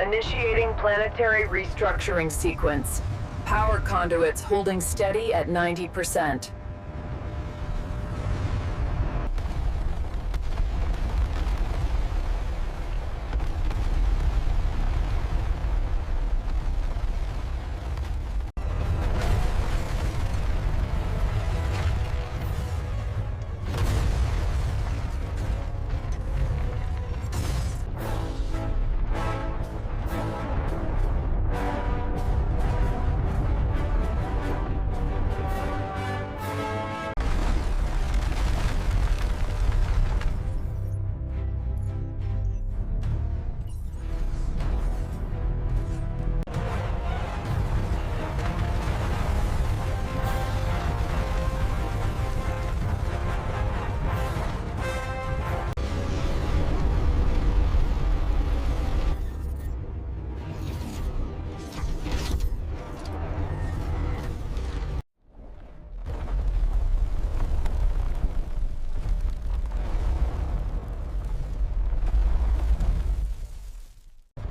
Initiating planetary restructuring sequence. Power conduits holding steady at 90%.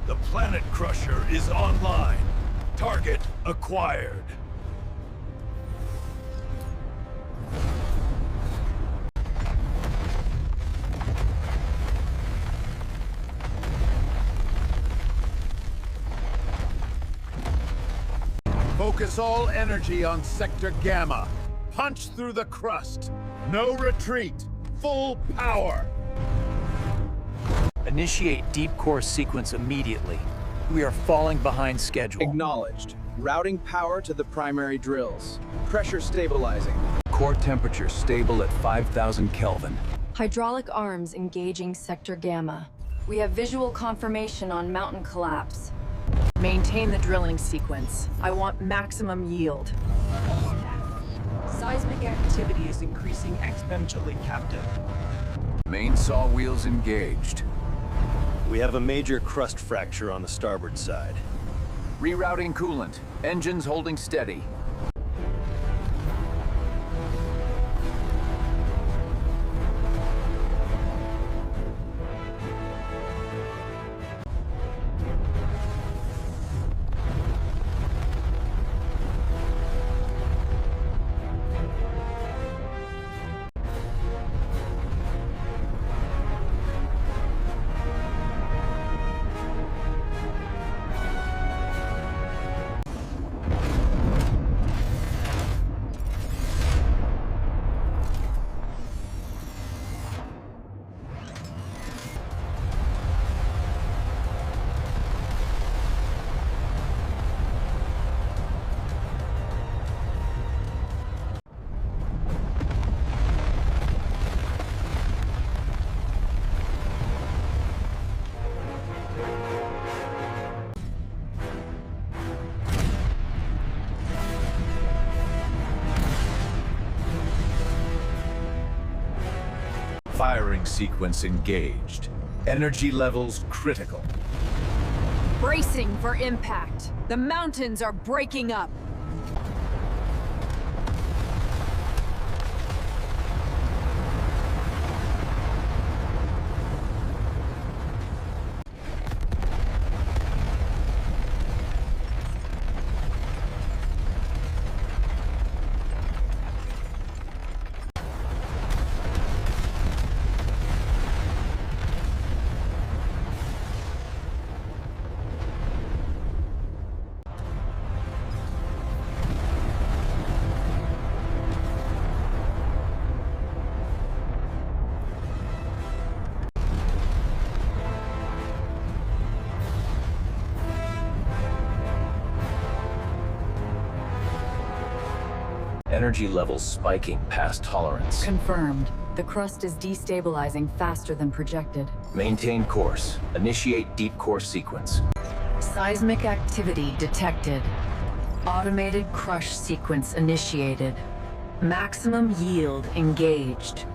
The Planet Crusher is online. Target acquired. Focus all energy on Sector Gamma. Punch through the crust. No retreat. Full power. Initiate deep core sequence immediately. We are falling behind schedule. Acknowledged. Routing power to the primary drills. Pressure stabilizing. Core temperature stable at 5,000 Kelvin. Hydraulic arms engaging Sector Gamma. We have visual confirmation on mountain collapse. Maintain the drilling sequence. I want maximum yield. Seismic activity is increasing exponentially, Captain. Main saw wheels engaged. We have a major crust fracture on the starboard side. Rerouting coolant. Engines holding steady. Firing sequence engaged. Energy levels critical. Bracing for impact. The mountains are breaking up. Energy levels spiking past tolerance. Confirmed. The crust is destabilizing faster than projected. Maintain course. Initiate deep core sequence. Seismic activity detected. Automated crush sequence initiated. Maximum yield engaged.